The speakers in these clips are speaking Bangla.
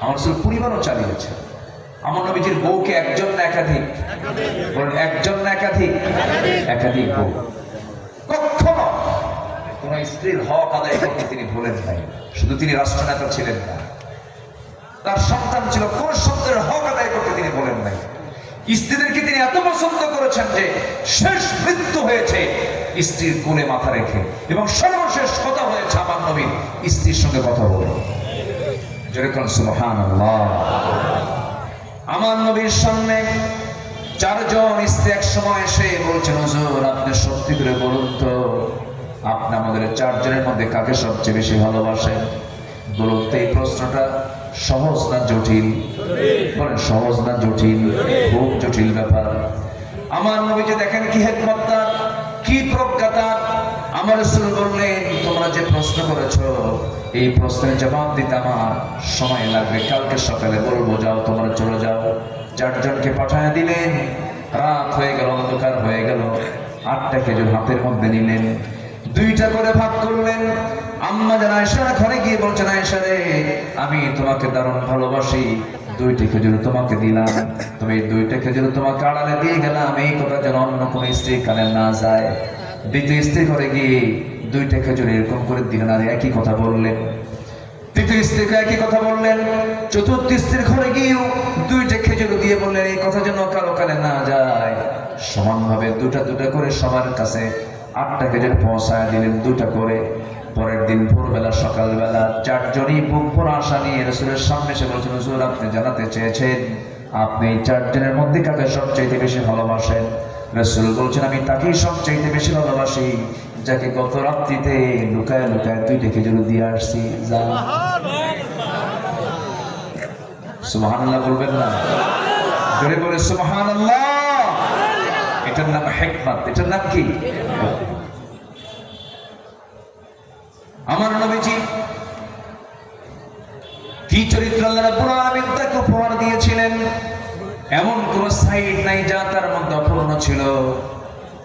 আমার রাসূল পরিবারও চালিয়েছেন। আমার নবীজির বউকে একজন না একাধিক, বলেন একজন না একাধিক, একাধিক বউ। কখনো কোন স্ত্রীর হক আদায় করতে তিনি ভুলেন নাই। শুধু তিনি রাষ্ট্রনেতা ছিলেন না, তার সন্তান ছিল, কোন সন্তানের হক আদায় করতে তিনি বলেন নাই। স্ত্রীদেরকে তিনি এত পছন্দ করেছেন যে শেষ মৃত্যু হয়েছে স্ত্রীর কোলে মাথা রেখে, এবং সর্বশেষ কথা হয়েছে আমার নবীর স্ত্রীর সঙ্গে কথা বলে। যেরকম সুবহানাল্লাহ। আমার নবীর সামনে চারজন স্ত্রী এক সময় এসে বলছেন, হুজুর আপনি সত্যি করে বলুন তো, আপনি আমাদের চারজনের মধ্যে কাকে সবচেয়ে বেশি ভালোবাসেন? বলুন তো। এই প্রশ্নটা সহজ না জটিল? বলেন সহজ না জটিল? খুব জটিল ব্যাপার। আমার নবীজি দেখেন কি হিকমতটা, কি প্রজ্ঞাটা। আমার রাসূল বললেন, তোমরা যে প্রশ্ন করেছো এই প্রশ্নের জবাব দিতে আমার সময় লাগবে, কালকে সকালে বলবো, যাও তোমরা চলে যাও। চারজনকে পাঠায় দিলেন। রাত হয়ে গেল, অন্ধকার হয়ে গেল। 8টা খেজুর হাতের মধ্যে নিলেন, 2টা করে ভাগ করলেন। আম্মা জান আয়েশার ঘরে গিয়ে বলছেন, আয়েশা রে, আমি তোমাকে দারুণ ভালোবাসি, 2টি খেজুর তোমাকে দিলাম, তুমি 2টা খেজুর তোমাকে আড়ালে দিয়ে গেলাম, এই কথা যেন অন্য কোন স্ত্রী কানে না যায়। দ্বিতীয় স্ত্রী ঘরে গিয়ে 2টা খেজুর এরকম করে দিলেন, আর একই কথা বললেন। তৃতীয় স্ত্রীকে একই কথা বললেন। চতুর্থ স্ত্রীর ঘরে গিয়েও 2টা খেজুর দিয়ে বললেন, এই কথা যেন কারো কানে না যায়। সমানভাবে 2টা করে সবার কাছে 8টা খেজুর পৌঁছায় দিলেন, 2টা করে। পরের দিন ভোরবেলা সকালবেলা চারজনই বুক ভরা আশা নিয়ে রাসূলের সামনে এসে বলছেন, হুজুর আপনি জানাতে চেয়েছেন আপনি চারজনের মধ্যে কাকে সবচাইতে বেশি ভালোবাসেন? রাসূল বলছেন, আমি তাকেই সবচাইতে বেশি ভালোবাসি যাকে গত রাত্রিতে লুকায় লুকায় 2টা খেজুর দিয়ে আসছি। সুবহানাল্লাহ বলবেন না? জোরে বলে সুবহানাল্লাহ। এটার নাম হিকমত। এটার নাম কি? আমার নবীজি কি চরিত্র আল্লাহ রাব্বুল আলামিন তাকে উপহার দিয়েছিলেন, এমন কোন সাইড নাই যা তার মধ্যে অপূর্ণ ছিল।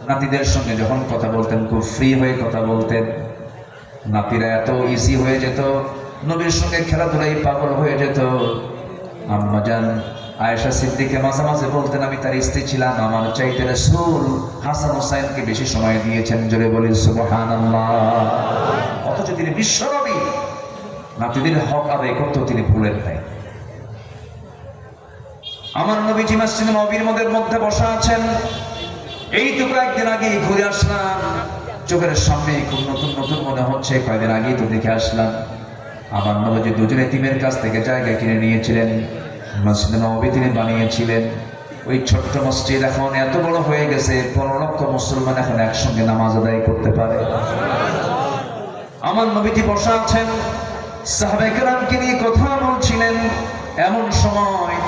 নাতিদের সঙ্গে যখন কথা বলতেন খুব ফ্রি হয়ে কথা বলতেন। নাতিরা এত ইজি হয়ে যেত, নবীর সঙ্গে খেলাধুলাই পাগল হয়ে যেত। আম্মা জান আয়েশা সিদ্দিকা মাঝে মাঝে বলতেন, আমি তার স্ত্রী ছিলাম, আমার চাইতে রাসূল হাসান হোসেনকে বেশি সময় দিয়েছেন। জোরে বলি সুবহানাল্লাহ। অথচ তিনি বিশ্বনবী, নাতিদের হক আদায় করতেও তিনি ভুলেন নাই। আমার নবীজি মসজিদে নববীর মধ্যে বসা আছেন। এই তো কয়েকদিন আগে ঘুরে আসলাম, চোখের সামনে খুব নতুন নতুন মনে হচ্ছে, কয়েকদিন আগেই তো দেখে আসলাম। আমার নবীজি 2জন এতিমের কাছ থেকে জায়গা কিনে নিয়েছিলেন, মসজিদে নববী তিনি বানিয়েছিলেন। ওই ছোট্ট মসজিদ এখন এত বড় হয়ে গেছে, 15 লক্ষ মুসলমান এখন একসঙ্গে নামাজ আদায় করতে পারে। আমার নবীজি বসা আছেন, সাহাবায়ে কেরামকে নিয়ে কথা বলছিলেন। এমন সময়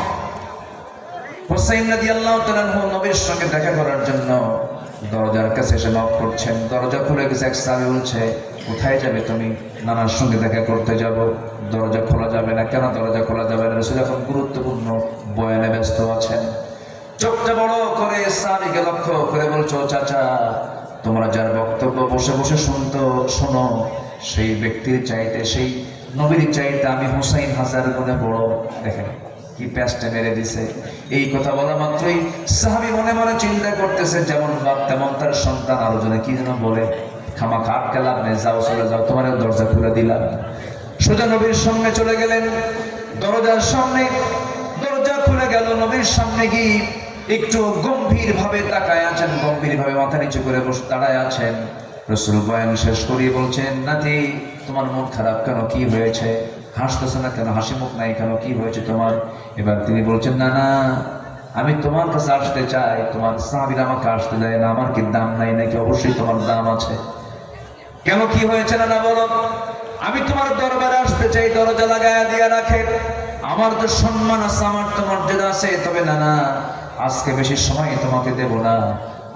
হুসাইন রাদিয়াল্লাহু তাআলা আনহু নবীর সঙ্গে দেখা করার জন্য দরজার কাছে এসে নক করছেন। দরজা খুলে গেছে। এক সাহাবী বলছে, কোথায় যাবে তুমি? নানার সঙ্গে দেখা করতে যাব। দরজা খোলা যাবে না। কেন দরজা খোলা যাবে না? রাসূল এখন গুরুত্বপূর্ণ বয়ানে ব্যস্ত আছেন। চোখটা বড় করে সাহাবীকে লক্ষ্য করে বলছো, চাচা তোমরা যার বক্তব্য বসে বসে শোনো, সেই ব্যক্তির চাইতে, সেই নবীর চাইতে আমি হুসাইন 1000 গুণে বড়। দেখেন কি প্যাচটা মেরে দিছে। এই কথা বলা মাত্রই সাহাবী মনে মনে চিন্তা করতেছে, যেমন বাপ তেমন তার সন্তান। আরো জনে কি যেন বলে, খামাখা আটকে লাভ নেই, যাও চলে যাও, তোমার দরজা খুলে দিলাম। সোজা নবীর সামনে চলে গেলেন। দরজার সামনে দরজা খুলে গেল। নবীর সামনে গিয়ে একটু গম্ভীর ভাবে তাকায় আছেন, গম্ভীর ভাবে মাথা নিচু করে বসে দাঁড়ায় আছেন। রাসূল বয়ান শেষ করিয়ে বলছেন, নাতি তোমার মন খারাপ কেন? কি হয়েছে? হাসতেছ না কেন? হাসি মুখ নাই কেন? কি হয়েছে তোমার? এবার তিনি বলছেন, না না, আমি তোমার কাছে আসতে চাই, তোমার সাহাবীরা আমাকে আসতে দেয় না। আমার কি দাম নাই নাকি? অবশ্যই তোমার দাম আছে। কেন, কি হয়েছে? না না বলো। আমি তোমার দরবারে আসতে চাই, দরজা লাগায়া দিয়া রাখে। আমার তো সম্মান আছে, আমার তো মর্যাদা আছে। তবে না না, আজকে বেশি সময় তোমাকে দেব না।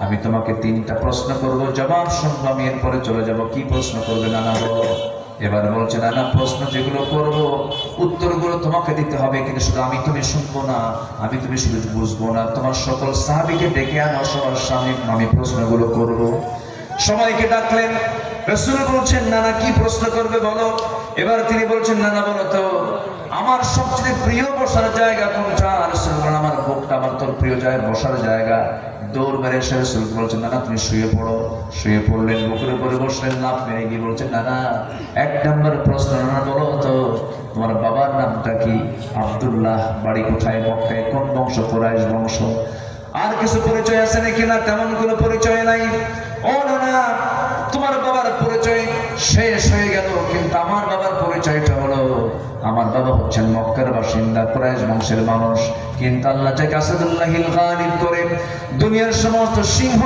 আমি তোমাকে 3টা প্রশ্ন করব, জবাব শুনবো, আমি এরপরে চলে যাব। কি প্রশ্ন করবে? না না বলো। এবার বলছে, না না, প্রশ্ন যেগুলো করব উত্তরগুলো তোমাকে দিতে হবে, কিন্তু শুধু আমি তুমি শুনবো না, আমি তুমি শুধু বুঝবো না। তোমার সকল সাহাবীকে ডেকে আনো, সবার সামনে আমি প্রশ্নগুলো করব। সবাইকে ডাকলেন। রাসূল বলছেন, না না, কি প্রশ্ন করবে বলো। এবার তিনি বলছেন নানা বলো তো আমার সবচেয়ে প্রিয় বসার জায়গা কোনটা? রাসূল বলেন আমার বুকটা আমার তোর প্রিয় জায়গা, বসার জায়গা। দৌড় মেরে এসে রাসূল বলছেন নানা তুমি শুয়ে পড়ো। শুয়ে পড়লেন, বুকের উপরে বসলেন, লাফ মেরে গিয়ে বলছেন নানা এক নম্বর প্রশ্ন, নানা বলো তো তোমার বাবার নামটা কি? আব্দুল্লাহ। বাড়ি কোথায়? মক্কায়। কোন বংশ? কুরাইশ বংশ। আর কিছু পরিচয় আছে নাকি? না, তেমন কোনো পরিচয় নাই। ও নানা তোমার বাবার পরিচয় শেষ হয়ে গেল, কিন্তু আমার বাবার পরিচয়টা হলো আমার বাবা হচ্ছেন মক্কার বাসিন্দা, কুরাইশ বংশের মানুষ। কিন্তু আল্লাহ যাকে আসাদুল্লাহিল গালিব করে দুনিয়ার সমস্ত সিংহ,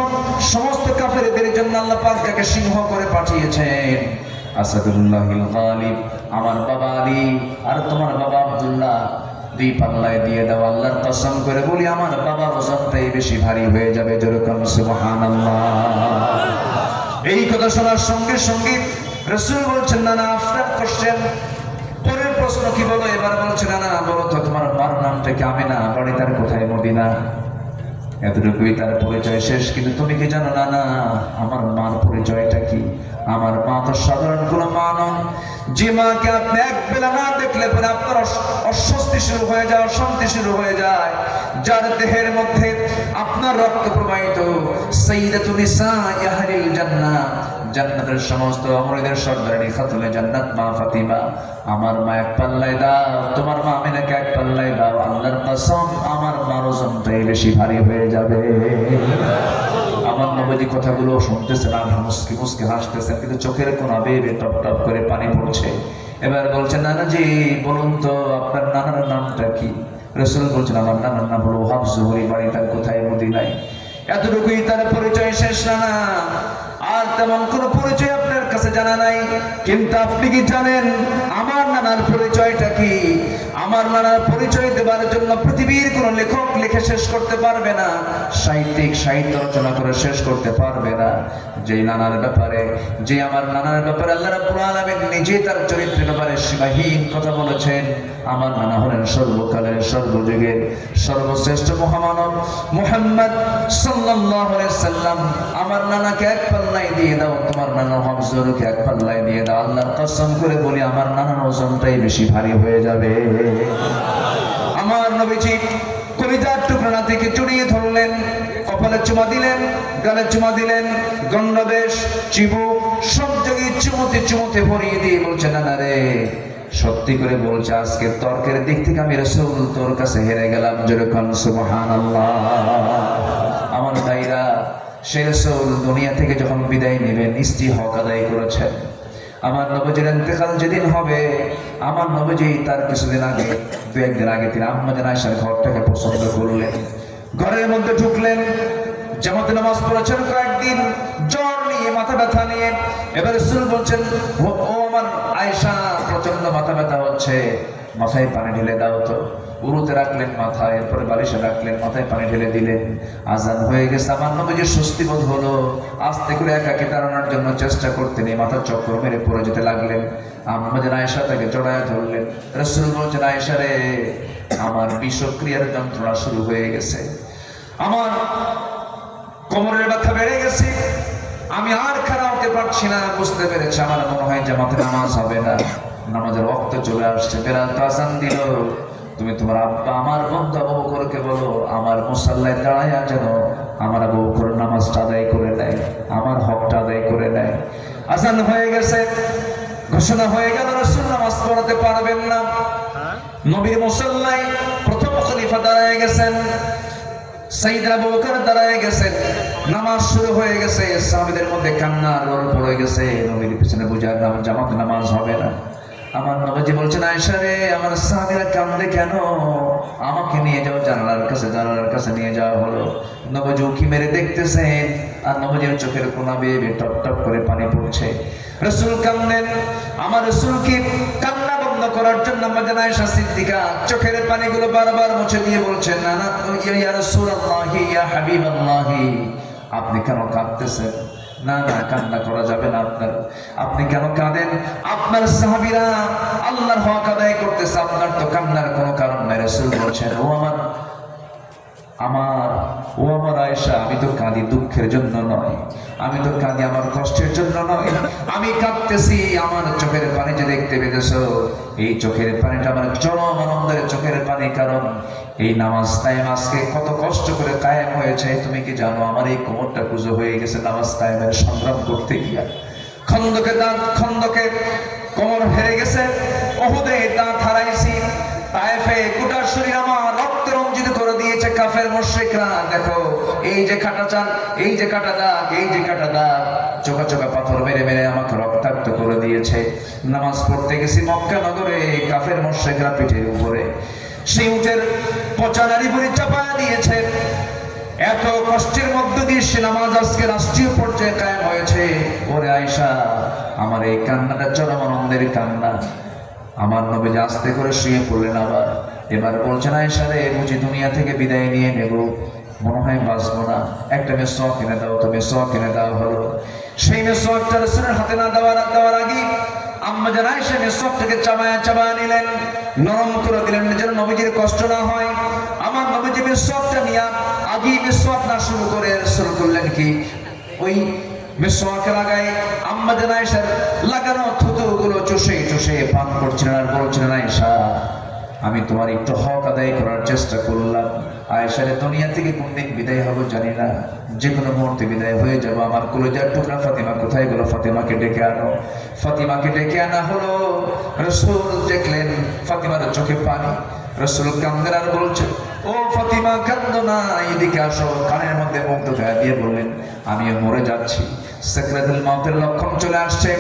সমস্ত কাফেরদের জন্য আল্লাহ পাক যাকে সিংহ করে পাঠিয়েছেন, আসাদুল্লাহিল গালিব আমার বাবা আলী আর তোমার বাবা আব্দুল্লাহ, দুই পাল্লায় দিয়ে দাও। আল্লাহর কসম করে বলি আমার বাবার ওজনটাই বেশি ভারী হয়ে যাবে। যেরকম সুবহানাল্লাহ। এই কথা শোনার সঙ্গে সঙ্গে রাসূল বলছেন নানা আফটার কোশ্চেন, পরের প্রশ্ন কি বলো? এবার বলছে নানা বলো তো তোমার মার নামটা কি? আমিনা। বাড়ি তার কোথায়? মদিনা। এতটুকুই তার পরিচয় শেষ। কিন্তু তুমি কি জানো নানা আমার মার পরিচয়টা কি? আমার মা তো সাধারণ কোনো মা নন, যে মাকে আপনি এক বেলা না দেখলে পরে আপনার অস্বস্তি শুরু হয়ে যায়, অশান্তি শুরু হয়ে যায়, যার দেহের মধ্যে আপনার রক্ত প্রবাহিত, সাইয়্যিদাতুন নিসাই আহলিল জান্নাহ, জান্নাতের সমস্ত অমরদের সর্দারিনী খাতুনে জান্নাত মা ফাতিমা। আমার মা এক পাল্লায় দাও, তোমার মা আমিনাকে এক পাল্লায় দাও। আল্লাহর কসম আমার মার ওজনটাই বেশি ভারী হয়ে যাবে। আমার নবীজি কথাগুলো শুনতেছেন আর মুস্কি মুস্কি হাসতেছেন, কিন্তু চোখের কোনা বেয়ে টপ টপ করে পানি পড়ছে। এবার বলছেন নানাজি বলুন তো আপনার নানার নামটা কি? রাসূল বলছেন আমার নানার নাম হলো ওয়াহাব জুহরি, বাড়ি তার কোথায়? মদিনায়। এতটুকুই তার পরিচয় শেষ নানা। আর তেমন কোনো পরিচয় আপনার কাছে জানা নাই। কিন্তু আপনি কি জানেন আমার নানার পরিচয়টা কি? আমার নানার পরিচয় দেওয়ার জন্য পৃথিবীর কোন লেখক লিখে শেষ করতে পারবে না, সাহিত্যিক সাহিত্য রচনা করে শেষ করতে পারবে না। যে নানার ব্যাপারে, যে আমার নানার ব্যাপারে আল্লাহ রাব্বুল আলামিন নিজে তার চরিত্রের ব্যাপারে সীমাহীন কথা বলেছেন। আমার নানা হলেন সর্বকালের সর্বযুগের সর্বশ্রেষ্ঠ মহামানব মুহাম্মদ সাল্লাল্লাহু আলাইহি সাল্লাম। আমার নানাকে এক পাল্লায় দিয়ে দাও, তোমার নানা হাফজুরকে এক পাল্লায় দিয়ে দাও। আল্লাহর কসম করে বলি আমার নানার ওজনটাই বেশি ভারী হয়ে যাবে। আমার নবীজি কলিজার টুকরা থেকে জড়িয়ে ধরলেন, কপালে চুমা দিলেন, গালে চুমা দিলেন, গন্ডদেশ চিবুক সব জায়গায় চুমুতে চুমুতে ভরিয়ে দিয়ে বলছে নানা রে সত্যি করে বলছে আজকে তর্কের দিক থেকে আমি রাসূল তোর কাছে হেরে গেলাম। যেরকম সুবহানাল্লাহ। আমার ভাইরা সেই রাসূল দুনিয়া থেকে যখন বিদায় নেবেন স্ত্রী হক আদায় করেছেন। আমার নবীজির ইন্তেকাল যেদিন হবে, আমার নবীজি তার কিছুদিন আগে, দু একদিন আগে তিনি আম্মা জান আয়েশার ঘরটাকে পছন্দ করলেন, ঘরের মধ্যে ঢুকলেন, জামাতে নামাজ পড়েছেন কয়েকদিন, জ্বর নিয়ে মাথা ব্যথা নিয়ে। এবার রাসূল বলছেন ও আমার আয়েশা প্রচন্ড মাথা ব্যথা হচ্ছে, মাথায় পানি ঢেলে দাও তো। উরুতে রাখলেন মাথায়, এরপরে বালিশে রাখলেন, মাথায় পানি ঢেলে দিলেন। আজান হয়ে গেছে, আমার নবীজির স্বস্তি বোধ হলো। আস্তে করে একাকে দাঁড়ানোর জন্য চেষ্টা করতেন, মাথার চক্কর মেরে পড়ে যেতে লাগলেন। আম্মা জান আয়েশা তাকে জড়ায় ধরলেন। রাসূল বলছেন আয়েশা রে আমার বিষক্রিয়ার যন্ত্রণা শুরু হয়ে গেছে, আমার কোমরের ব্যথা বেড়ে গেছে, আমি আর খাড়া হতে পারছি না। বুঝতে পেরেছি আমার মনে হয় জামাতে নামাজ হবে না, নামাজের ওয়াক্ত চলে আসছে। বেলাল আযান দিল, তুমি তোমার আব্বা আমার বন্ধু আবু বকরকে বলো আমার মুসাল্লায় দাঁড়ায়া যেন আমার আবু বকর নামাজটা আদায় করে নেয়, আমার হকটা আদায় করে নেয়। আযান হয়ে গেছে, ঘোষণা হয়ে গেল রাসূল নামাজ পড়াতে পারবেন না। নবীর মুসাল্লায় প্রথম খলিফা দাঁড়ায় গেছেন, সাইয়েদনা আবু বকর দাঁড়ায় গেছেন, নামাজ শুরু হয়ে গেছে। সাহাবীদের মধ্যে কান্নার রোল পড়ে গেছে, নবীর পিছনে বুঝার জামাত নামাজ হবে না। আমার নবীজি বলছেন আয়েশা রে আমার সাহাবীরা কান্দে কেন? আমাকে নিয়ে যাও জানালার কাছে, জানালার কাছে নিয়ে যাওয়া হলো। নবীজি উঁকি মেরে দেখতেছেন আর নবীজির চোখের কোনা বেয়ে টপ টপ করে পানি পড়ছে। রাসূল কান্দেন, আমার রাসূলকে কান্না বন্ধ করার জন্য আম্মা জান আয়েশা সিদ্দিকা চোখের পানিগুলো বারবার মুছে দিয়ে বলছেন না না ইয়া রাসূলুল্লাহি ইয়া হাবিবাল্লাহি আপনি কেন কাঁদতেছেন? না না কান্না করা যাবে না আপনার, আপনি কেন কাঁদেন? আপনার সাহাবীরা আল্লাহর হক আদায় করতেছে, আপনার তো কান্নার কোনো কারণ নাই। রাসূল বলছেন ও আমার আমার আয়েশা, আমি তো কাঁদি দুঃখের জন্য নয়, আমি তো কাঁদি আমার কষ্টের জন্য নয়, আমি কাঁদতেছি আমার চোখের পানি যে দেখতে পেতেছো, এই চোখের পানিটা আমার চরম আনন্দের চোখের পানি। কারণ এই নামাজ টাইম আজকে কত কষ্ট করে কায়েম হয়েছে, তুমি কি জানো? আমার এই কোমরটা কুজো হয়ে গেছে নামাজ কায়েমের সংগ্রাম করতে গিয়া। খন্দকে কোমর হেরে গেছে, ওহুদে দাঁত হারাইছি, তায়েফে গোটা শরীর আমার রক্ত রঞ্জিত করে দিয়েছে কাফের মুশরিকরা। দেখো এই যে কাটা চান, এই যে কাটা দাগ, এই যে কাটা দাগ, চোখা চোখা পাথর মেরে মেরে আমাকে রক্তাক্ত করে দিয়েছে। নামাজ পড়তে গেছি মক্কা নগরে, কাফের মুশরিকরা পিঠের উপরে সেই উটের পচা নারী বুড়ি চাপায়া দিয়েছে। এত কষ্টের মধ্য দিয়ে সে নামাজ আজকে রাষ্ট্রীয় পর্যায়ে কায়েম হয়েছে। ওরে আয়েশা, আমার এই কান্নাটা চরম আনন্দের কান্না। আমার নবী আস্তে করে শুয়ে পড়লেন। আবার এবার বলছেন, আয়েশা রে, বুঝি দুনিয়া থেকে বিদায় নিয়ে নেব, মনে হয় বাঁচবো না, একটা মেসওয়াক কিনে দাও। তো মেসওয়াক কিনে দেওয়া হলো। সেই মেসওয়াকটা রাসূলের হাতে না দেওয়ার আগে আম্মা জান আয়েশা মেসওয়াকটাকে চাবায়া নিলেন, নরম করে দিলেন যেন নবীজির কষ্ট না হয়। আমার নবীজি মেসওয়াকটা নিয়ে আগেই মেসওয়াক না শুরু করে শুরু করলেন কি, ওই মেসওয়াকের আগায় আম্মা জান আয়েশার লাগানো থুতুগুলো চুষে পান করছিলেন আর বলছিলেন, আয়েশা, আমি তোমার একটু হক আদায় করার চেষ্টা করলাম। আয়েশার দুনিয়া থেকে কোনদিন বিদায় হবো জানি না, যে কোনো মুহূর্তে বিদায় হয়ে যাবো। আমার কলিজার টুকরা ফাতিমা কোথায় গেল? ফাতিমাকে ডেকে আনো। ফাতিমাকে ডেকে আনা হলো। রাসূল দেখলেন ফাতিমার চোখে পানি। রাসূল কান্দেন আর বলছে, ও ফাতিমা, কান্দো না, এদিকে আসো। কানের মধ্যে মুগ্ধ হয়ে দিয়ে বললেন, আমিও মরে যাচ্ছি, সাকরাতুল মাউতের লক্ষণ চলে আসছে,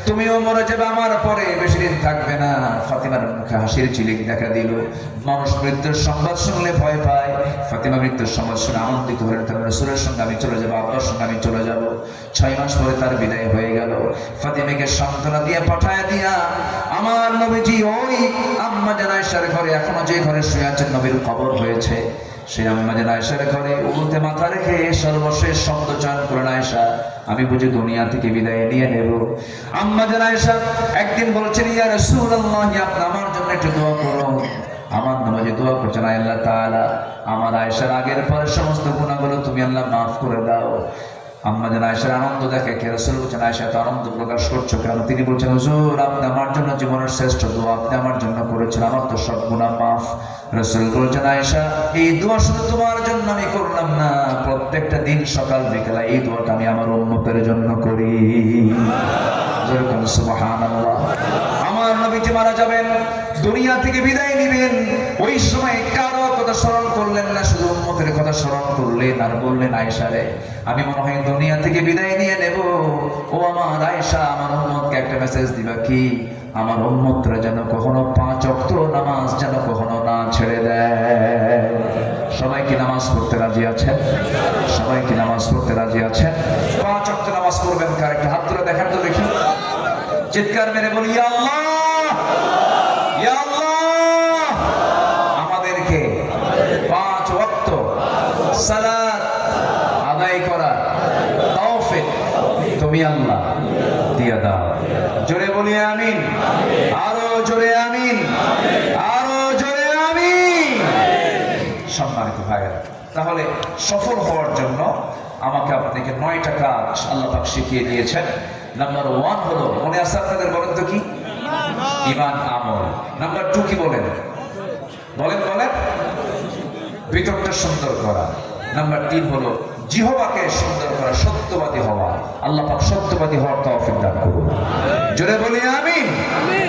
তুমিও মরে যাবে আমার পরে, বেশি দিন থাকবে না। ফাতিমার মুখে হাসির ঝিলিক দেখা দিল। মানুষ মৃত্যুর সংবাদ শুনলে ভয় পায়, ফাতিমা মৃত্যুর সংবাদ শুনে আনন্দিত হলেন। তার রাসূলের সঙ্গে আমি চলে যাবো, আব্বার সঙ্গে আমি চলে যাব। 6 মাস পরে তার বিদায় হয়ে গেল। ফাতিমাকে সান্ত্বনা দিয়ে পাঠায় দিয়া আমার নবীজি ওই আম্মা জান আয়েশার ঘরে, এখনো যে ঘরে শুয়ে আছেন নবীর কবর হয়েছে, সেই আম্মা জান আয়েশার ঘরে উলুতে মাথা রেখে সর্বশেষ শব্দ চয়ন করেন, আয়েশা, আমি বুঝি দুনিয়া থেকে বিদায় নিয়ে নেব। আম্মা জান আয়েশা একদিন বলছেন, ইয়া রাসূলুল্লাহ, আপনি আমার জন্য একটু দোয়া করুন। আমার নবীজি দোয়া করছেন, আল্লাহ তাআলা আমার আয়েশার আগের পরের সমস্ত গুনাহগুলো তুমি আল্লাহ মাফ করে দাও। আম্মা জান আয়েশার আনন্দ দেখে কে রাসূল বলছেন, আয়েশা তো আনন্দ প্রকাশ করছো কেন? তিনি বলছেন, হুজুর, আপনি আমার জন্য জীবনের শ্রেষ্ঠ দোয়া আপনি আমার জন্য করেছেন, আমার তো সব গুনাহ মাফ। রাসূল বলছেন, আয়েশা, এই দোয়া শুধু তোমার জন্য আমি করলাম না, প্রত্যেকটা দিন সকাল বিকেল এই দোয়াটা আমি আমার উম্মতের জন্য করি। যেরকম সুবহানাল্লাহ। আমার নবীজি মারা যাবেন, দুনিয়া থেকে বিদায় নেবেন, ওই সময় কারো কথা স্মরণ করলেন না, শুধু উম্মতের কথা স্মরণ করলেন আর বললেন, আয়েশা রে, আমি মনে হয় দুনিয়া থেকে বিদায় নিয়ে নেব। ও আমার আয়েশা, আমার উম্মতকে একটা মেসেজ দিবা কি, আমার উম্মতরা যেন কখনো 5 ওয়াক্ত নামাজ যেন কখনো না ছেড়ে দেয়। সবাই কি নামাজ পড়তে রাজি আছেন? সবাই কি নামাজ পড়তে রাজি আছেন? 5 ওয়াক্ত নামাজ পড়বেন কার? একটা হাত তুলে দেখান তো দেখি। চিৎকার মেরে বলি, ইয়া আল্লাহ, ইয়া আল্লাহ, আমাদেরকে 5 ওয়াক্ত সালাত আদায় করা তৌফিক তুমি আল্লাহ দিয়ে দাও। জোরে বলি আমিন, আরো জোরে আমিন, আরো জোরে আমিন। সম্মানিত ভাইয়েরা, তাহলে সফল হওয়ার জন্য আমাকে আপনাকে 9টা কাজ আল্লাহ পাক শিখিয়ে দিয়েছেন। নাম্বার 1 হলো, মনে আছে আপনাদের? বলেন তো কি? ঈমান, আমল। নাম্বার 2 কি বলেন? বলেন বলেন, ভিতরটা সুন্দর করা। নাম্বার 3 হলো জিহ্বাকে সুন্দর করা, সত্যবাদী হওয়া। আল্লাহ পাক সত্যবাদী হওয়ার তৌফিক দান করুন। জোরে বলি আমিন।